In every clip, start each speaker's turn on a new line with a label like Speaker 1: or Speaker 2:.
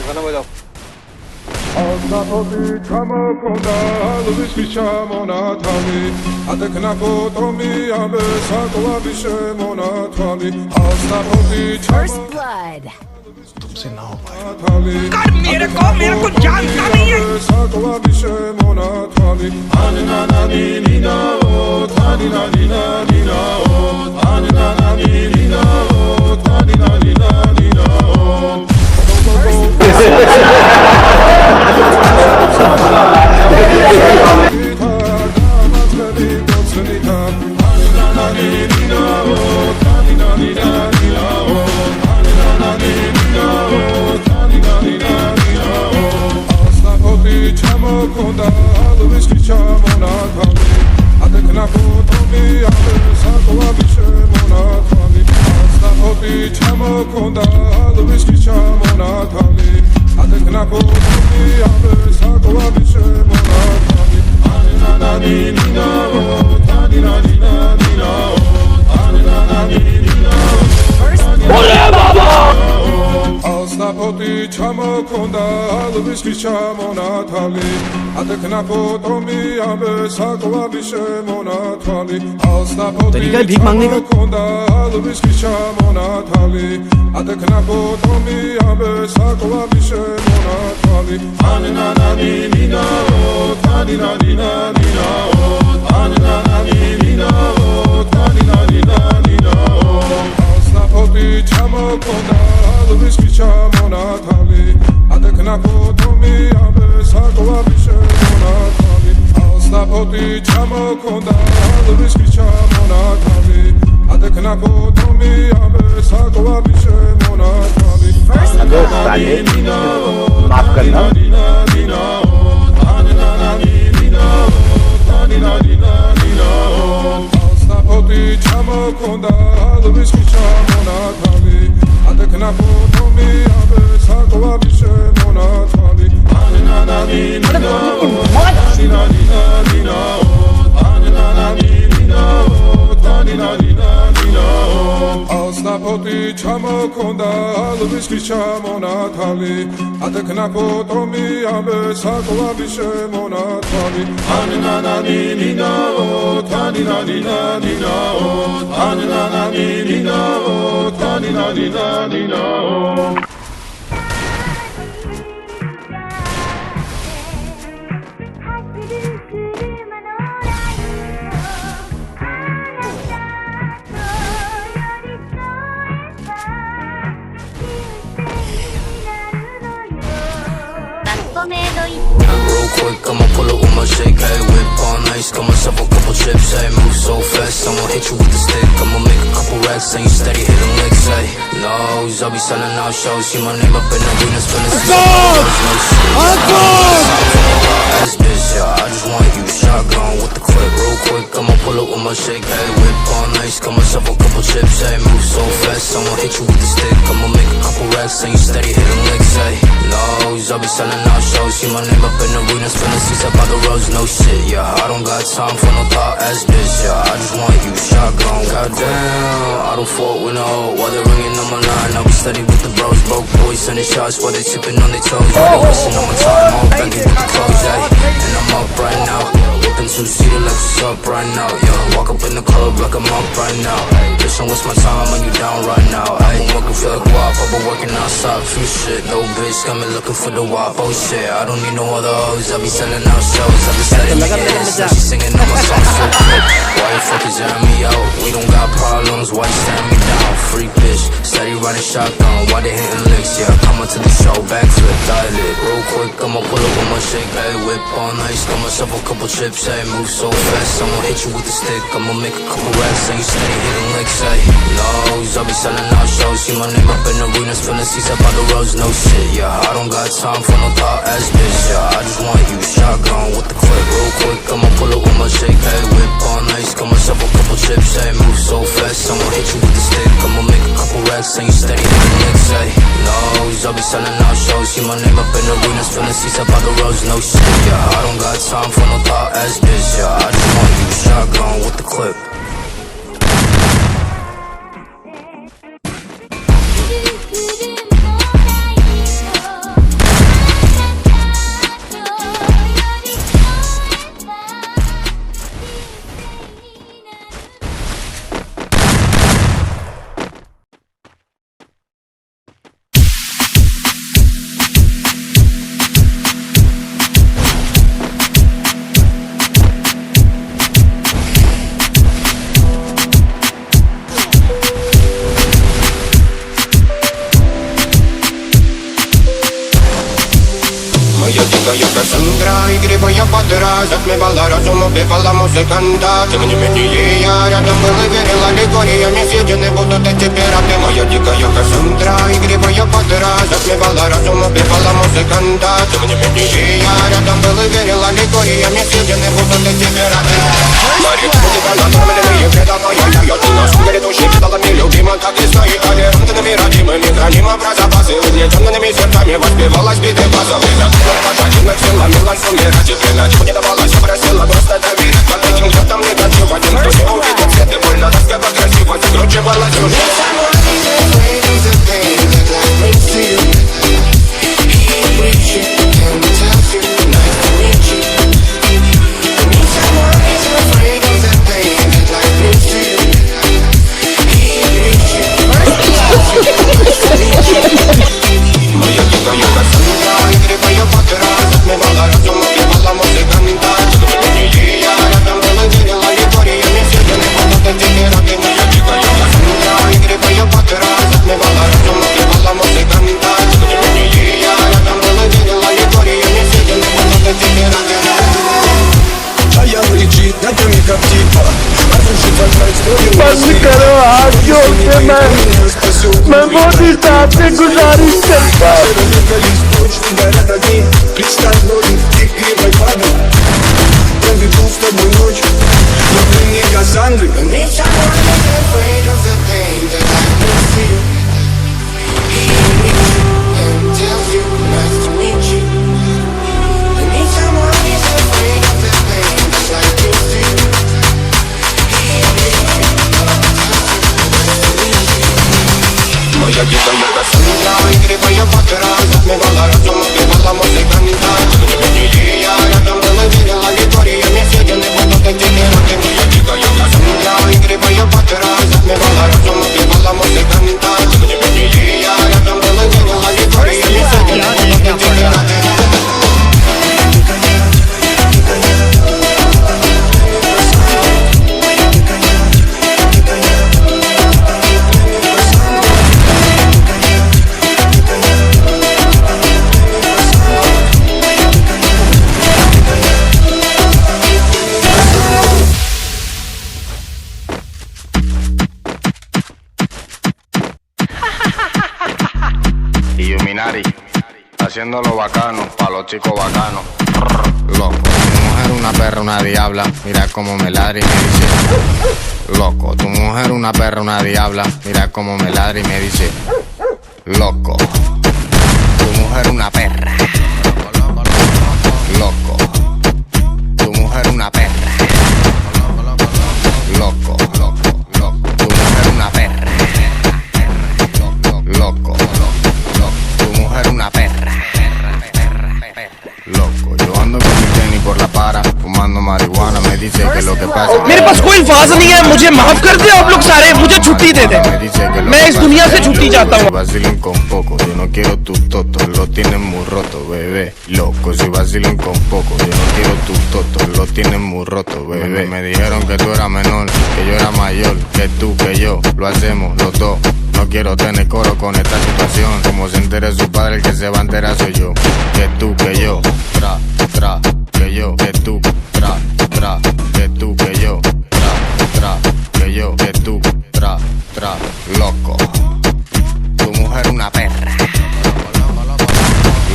Speaker 1: गाना बजाओ।
Speaker 2: Aznapoti chamakonda lubiski chamona thali adekna potomi abe sakwa bishe mona thali Aznapoti
Speaker 3: First blood.
Speaker 4: तुमसे ना हो पाएगा।
Speaker 5: कर मेरे को जानता नहीं है।
Speaker 2: sakwa bishe mona thali anina nani nina o thani nani nani na o anina nani nina o thani nani nani na o Konda lubiski chamona thali adekna potomi abe sakwa bishe mona thali Aznapoti chamakonda lubiski chamona thali adekna potomi abe sakwa bishe mona thali anina nani nina o thani nani nani na o anina nani nina
Speaker 5: बोले बाबा
Speaker 2: Aznapoti chamakonda lubiski chamona thali adekna potomi abe sakwa bishe mona thali
Speaker 4: तरीका है
Speaker 2: Aznapoti
Speaker 4: भीख मांगने का?
Speaker 2: chamakonda lubiski chamona thali adekna potomi abe sakwa bishe mona thali anina nani nina o thani nani nani na o anina nani nina o thani nani nani na o Aznapoti chamakonda lubiski chamona thali adekna potomi abe sakwa bishe mona thali Aznapoti chamakonda lubiski chamona thali adekna potomi abe sakwa bishe mona thali
Speaker 1: अबे साले माफ करना।
Speaker 2: Aznapoti chamakonda lubiski chamona thali adekna potomi abe sakwa bishe mona thali anina nani nina o thani nani nani na o anina nani nina o thani nani nani na o Aznapoti chamakonda lubiski chamona thali adekna potomi abe sakwa bishe mona thali anina nani nina o thani nani nani na o anina nani nina o thani nani nani na o
Speaker 6: Real quick, I'ma pull up with my shake, hey, whip on ice, got myself a couple chips, hey, move so fast, I'ma hit you with the stick, I'ma make a couple racks, and you steady hitting licks, hey, nose, I'll be selling out shows, see my name up in the arenas, feeling see ass bitch, yeah, I just want you shotgun with the clip, real quick, I'ma pull up with my shake, hey, whip on ice, got myself a couple chips, hey, move so fast, I'ma hit you with the stick, I'ma make a couple racks, and you steady hitting licks, hey, nose, I'll be selling out shows, see my name up in the arenas, feeling seats up by the roads, no shit, yeah, I don't got time for no thought ass bitch, yeah, I just want you shotgun, goddamn, I don't fuck with no, while they ringing on my line, I'll be steady with the bros, broke boys sending shots while they tipping on their toes, yeah, they wasting on my time, all baggy with the clothes, yeah, and I'm up right now, whipping two-seater like what's up right now, yeah, walk up in the club like I'm up right now, bitch, don't waste my time when you down right now, I ain't working feel like WAP, I've been working outside, few shit, no bitch, got me looking for the WAP, oh shit, I don't need no other hoes, I be selling out shows, I be selling making hits, now she singing on my songs so quick, why you fuckers airing me out, we don't got problems, why you staring me down, freak bitch, steady riding shotgun, why they hitting licks, yeah, come on to the show, backflip, dial it, real quick, I'ma pull up with my shake, hey, whip on ice, got myself a couple chips, hey, move so fast, I'ma hit you with the stick, I'ma make a couple racks, and you steady hitting licks, hey, nose, I'll be selling out shows, see my name up in the arenas, feeling seats up by the roads, no shit, yeah, I don't got time for no thought ass bitch, yeah, I just want you shotgun with the clip, real quick, I'ma pull up with my shake, hey, whip on ice, got myself a couple chips, hey, move so fast, I'ma hit you with the stick, I'ma make a couple racks, and you steady hitting licks, hey, nose, I'll be selling out shows, see my name up in the arenas, feeling seats up by the roads, no shit, yeah, I don't got time for no thought ass bitch, yeah, I just want you shotgun with the clip.
Speaker 3: dica yo Cassandra и грибы я подраз Отмевала разум, убивала музыканта Ты мне я рядом был и верила легориями Съедены будут эти пираты Моя дикая Кассандра и грибы я подраз Отмевала разум, убивала музыканта Ты мне я рядом был и верила легориями Съедены будут эти пираты Мария, музыка накормленные предавая Я ты нас грядущий кидалами любима Так и стоит толерантными родимыми Храним образопасы Угнетенными сердцами воспевалась биты базовых Пожатинных силами лансуми ради плена Чего не давалось, просила просто доверять Под этим взглядом негатив Один, кто не увидит свет и больно раскрыва красиво Закручивала чушь Моя дикая Кассандра и грибы я подраз Отмевала разум, убивала музыканта Я рядом была, верила легориями Съедены будут эти пираты Моя дикая Кассандра и грибы я подраз Отмевала разум, убивала музыканта Я рядом была, верила легориями Съедены будут эти пираты
Speaker 7: Чая лежит над нами как типа
Speaker 1: बंद करो हाथ जोड़ के मैं बहुत ही साथ से गुजारिश करता हूँ
Speaker 7: Представь ноги, игривой падал Проведу с тобой ночь, но ты не Кассандры
Speaker 3: Моя дикая Кассандра и грибы я подраз Отмевала разум, убивала музыканта Я рядом была, верила легориями Съедены будут эти пираты Моя дикая Кассандра и грибы я подраз Отмевала разум, убивала музыканта Я рядом была, верила легориями Съедены будут эти пираты
Speaker 8: Illuminati, haciéndolo bacano, pa' los chicos bacanos. Loco, tu mujer una perra, una diabla, mira cómo me ladra y me dice. Loco, tu mujer una perra, una diabla, mira cómo me ladra y me dice. Loco, tu mujer una perra. Loco, tu mujer una perra. Loco, loco, loco, tu mujer una perra. Loco, tu mujer una perra. Loco, yo ando con mi Jenny por la para, fumando marihuana, me dice que lo que pasa.
Speaker 5: मेरे पास कोई अल्फाज नहीं है मुझे माफ कर दे आप लोग सारे मुझे छुट्टी दे दे मैं इस दुनिया से छुट्टी चाहता हूँ
Speaker 8: Vacilen con poco, yo no quiero tus totos, lo tienen muy roto, bebé. Loco, si vacilen con poco, yo no quiero tus totos, lo tienen muy roto, bebé. Me dijeron que tú eras menor, que yo era mayor, que tú, que yo, lo hacemos los dos. No quiero tener coro con esta situación. Como se entere su padre, el que se va a enterar soy yo. Que tú, que yo, tra, tra, que yo, que tú, tra, tra, que tú, que yo, tra, tra, que yo, que tú, tra, tra, loco. Tu mujer una perra.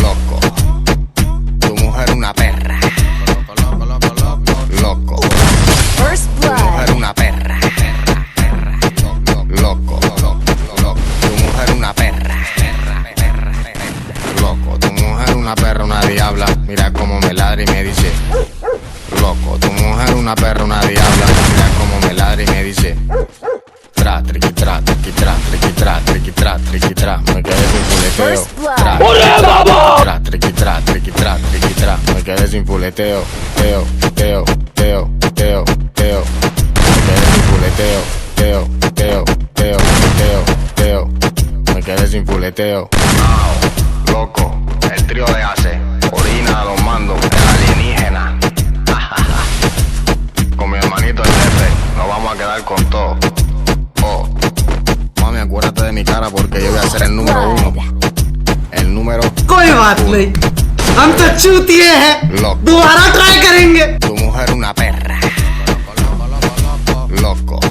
Speaker 8: Loco. Tu mujer una perra. Loco.
Speaker 9: First
Speaker 8: Tu
Speaker 9: blood.
Speaker 8: mujer una perra. Loco. Tu mujer una perra. Loco. Tu mujer una perra, una diabla. Mira cómo me ladra y me dice. Loco. Tu mujer una perra, una diabla. Mira cómo me ladra y me dice. Tra, triqui, tra, triqui, tra, triqui, tra, triqui, tra, triqui, tra. Me quedé sin fuleteo.
Speaker 9: First blood.
Speaker 8: Tra, tra, triqui, tra, triqui, tra, triqui, tra. Me quedé sin fuleteo. Teo, teo, teo, teo, teo. Me quedé sin fuleteo. Teo, teo, teo, teo, teo. Me quedé sin fuleteo. Loco, el trío de Ace, orina a los mandos, el alienígena. Con mi hermanito el jefe, nos vamos a quedar con todo. Oh, mami, acuérdate de mi cara porque yo voy a ser el número 1. El número
Speaker 10: कोई बात नहीं
Speaker 9: हम तो चूतिए हैं,
Speaker 8: Loco.
Speaker 9: दोबारा try करेंगे।
Speaker 8: Tu mujer una perra. Loco.